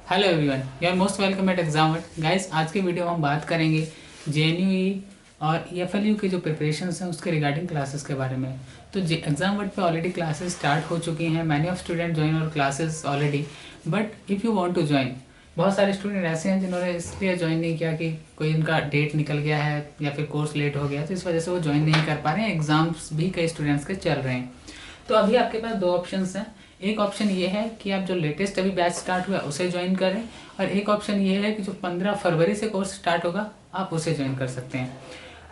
Hello everyone, you are most welcome at एग्जामट। Guys, आज की वीडियो में हम बात करेंगे जेएनयू और ईएफएलयू की जो प्रिपरेशंस हैं उसके रिगार्डिंग क्लासेस के बारे में। तो एग्जामट पे ऑलरेडी क्लासेस स्टार्ट हो चुकी हैं। मैनी ऑफ स्टूडेंट ज्वाइन और classes already, but if you want to join, बहुत सारे स्टूडेंट ऐसे हैं जिन्होंने इसलिए ज्वाइन नहीं किया कि कोई उनका डेट निकल गया है या फिर कोर्स लेट हो गया, तो इस वजह से वो ज्वाइन नहीं कर पा रहे हैं। एग्ज़ाम्स भी कई स्टूडेंट्स के चल रहे हैं। तो अभी आपके पास दो ऑप्शंस हैं। एक ऑप्शन ये है कि आप जो लेटेस्ट अभी बैच स्टार्ट हुआ है उसे ज्वाइन करें, और एक ऑप्शन ये है कि जो 15 फरवरी से कोर्स स्टार्ट होगा आप उसे ज्वाइन कर सकते हैं।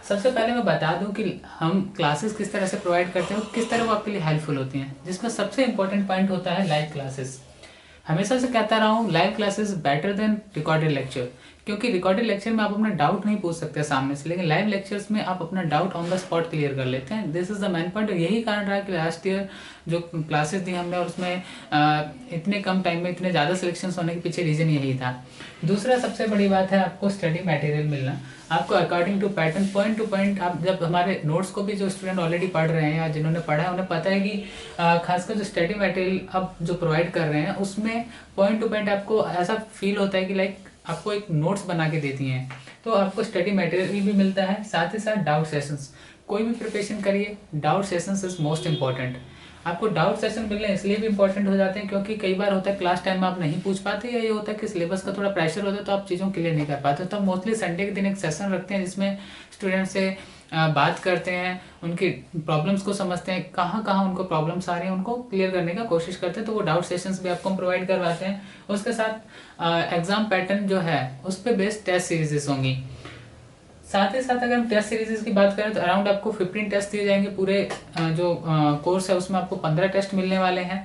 सबसे पहले मैं बता दूं कि हम क्लासेस किस तरह से प्रोवाइड करते हैं और किस तरह वो आपके लिए हेल्पफुल होती हैं, जिसमें सबसे इंपॉर्टेंट पॉइंट होता है लाइव क्लासेस। हमेशा से कहता रहा हूँ, live classes better than recorded lecture, क्योंकि रिकॉर्डेड लेक्चर में आप अपना डाउट नहीं पूछ सकते सामने से, लेकिन लाइव लेक्चर्स में आप अपना doubt on the spot clear कर लेते हैं। This is the main point. और यही कारण रहा कि लास्ट ईयर जो क्लासेस दी हमने और उसमें इतने कम टाइम में इतने ज़्यादा सिलेक्शन होने के पीछे रीज़न यही था। दूसरा सबसे बड़ी बात है आपको स्टडी मटेरियल मिलना। आपको according to pattern, point to point, आप जब हमारे नोट्स को भी जो स्टूडेंट ऑलरेडी पढ़ रहे हैं या जिन्होंने पढ़ा है उन्हें पता है कि खासकर जो स्टडी मटेरियल आप जो प्रोवाइड कर रहे हैं उसमें पॉइंट टू पॉइंट आपको ऐसा फील होता है कि लाइक आपको एक नोट्स बना के देती हैं। तो आपको स्टडी मटेरियल भी मिलता है, साथ ही साथ डाउट सेशंस। कोई भी प्रिपरेशन करिए, doubt sessions is most important. आपको डाउट सेशन मिलने इसलिए भी इंपॉर्टेंट हो जाते हैं क्योंकि कई बार होता है क्लास टाइम में आप नहीं पूछ पाते, या ये होता है कि सिलेबस का थोड़ा प्रेशर होता है तो आप चीज़ों क्लियर नहीं कर पाते। तो मोस्टली संडे के दिन एक सेशन रखते हैं जिसमें स्टूडेंट से बात करते हैं, उनकी प्रॉब्लम्स को समझते हैं, कहाँ कहाँ उनको प्रॉब्लम्स आ रही हैं उनको क्लियर करने का कोशिश करते हैं। तो वो डाउट सेशंस भी आपको हम प्रोवाइड करवाते हैं। उसके साथ एग्जाम पैटर्न जो है उस पर बेस्ड टेस्ट सीरीजेस होंगी। साथ ही साथ अगर हम टेस्ट सीरीज की बात करें तो अराउंड आपको 15 टेस्ट दिए जाएंगे। पूरे जो कोर्स है उसमें आपको 15 टेस्ट मिलने वाले हैं।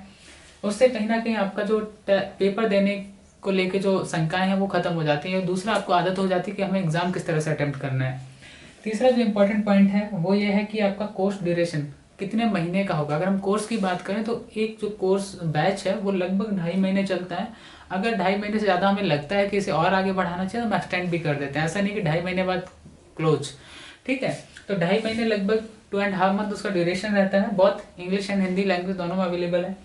उससे कहीं ना कहीं आपका जो पेपर देने को लेके जो शंकाएं हैं वो खत्म हो जाती हैं। दूसरा, आपको आदत हो जाती है कि हमें एग्जाम किस तरह से अटेम्प्ट करना है। तीसरा जो इम्पोर्टेंट पॉइंट है वो ये है कि आपका कोर्स ड्यूरेशन कितने महीने का होगा। अगर हम कोर्स की बात करें तो एक जो कोर्स बैच है वो लगभग 2.5 महीने चलता है। अगर 2.5 महीने से ज़्यादा हमें लगता है कि इसे और आगे बढ़ाना चाहिए तो हम एक्सटेंड भी कर देते हैं। ऐसा नहीं कि 2.5 महीने बाद क्लोज, ठीक है। तो 2.5 महीने लगभग 2.5 मंथ उसका ड्यूरेशन रहता है। बहुत इंग्लिश एंड हिंदी लैंग्वेज दोनों में अवेलेबल है।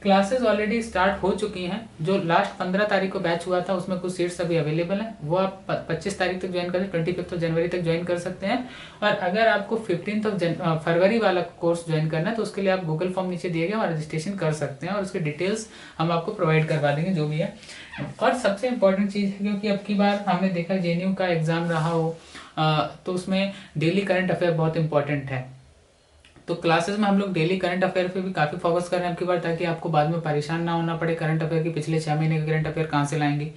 क्लासेस ऑलरेडी स्टार्ट हो चुकी हैं। जो लास्ट 15 तारीख को बैच हुआ था उसमें कुछ सीट्स अभी अवेलेबल हैं, वो आप 25 तारीख तक ज्वाइन करें, 25 जनवरी तक ज्वाइन कर सकते हैं। और अगर आपको 15 फरवरी वाला कोर्स ज्वाइन करना है तो उसके लिए आप गूगल फॉर्म नीचे दिए गए और रजिस्ट्रेशन कर सकते हैं, और उसके डिटेल्स हम आपको प्रोवाइड करवा देंगे जो भी है। और सबसे इम्पोर्टेंट चीज़ है, क्योंकि अब की बार हमने देखा जेएनयू का एग्ज़ाम रहा हो तो उसमें डेली करंट अफेयर बहुत इंपॉर्टेंट है। तो क्लासेस में हम लोग डेली करंट अफेयर पे भी काफ़ी फोकस कर रहे हैं आपकी बार, ताकि आपको बाद में परेशान ना होना पड़े करंट अफेयर की पिछले 6 महीने के करंट अफेयर कहाँ से लाएंगे।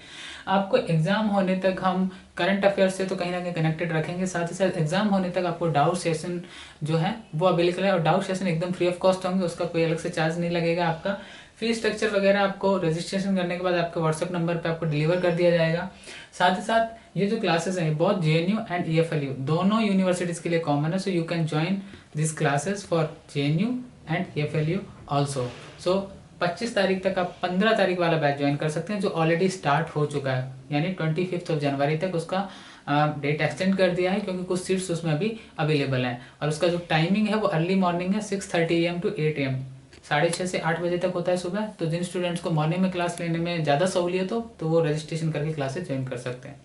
आपको एग्जाम होने तक हम करंट अफेयर से तो कहीं ना कहीं कनेक्टेड रखेंगे, साथ ही साथ एग्जाम होने तक आपको डाउट सेशन जो है वो अवेलेबल है। और डाउट सेशन एकदम फ्री ऑफ कॉस्ट होंगे, उसका कोई अलग से चार्ज नहीं लगेगा। आपका फी स्ट्रक्चर वगैरह आपको रजिस्ट्रेशन करने के बाद आपके व्हाट्सएप नंबर पे आपको डिलीवर कर दिया जाएगा। साथ ही साथ ये जो क्लासेस हैं बहुत जेएनयू एंड ईएफएलयू दोनों यूनिवर्सिटीज़ के लिए कॉमन है। So you can join this classes for JNU and EFLU also. सो 25 तारीख तक आप 15 तारीख वाला बैच ज्वाइन कर सकते हैं जो ऑलरेडी स्टार्ट हो चुका है, यानी 25 जनवरी तक उसका डेट एक्सटेंड कर दिया है क्योंकि कुछ सीट्स उसमें अभी अवेलेबल हैं। और उसका जो टाइमिंग है वो अर्ली मॉर्निंग है 6:30 AM to 8 AM, 6:30 से 8 बजे तक होता है सुबह। तो जिन स्टूडेंट्स को मॉर्निंग में क्लास लेने में ज़्यादा सहूलियत हो तो वो रजिस्ट्रेशन करके क्लासेस ज्वाइन कर सकते हैं।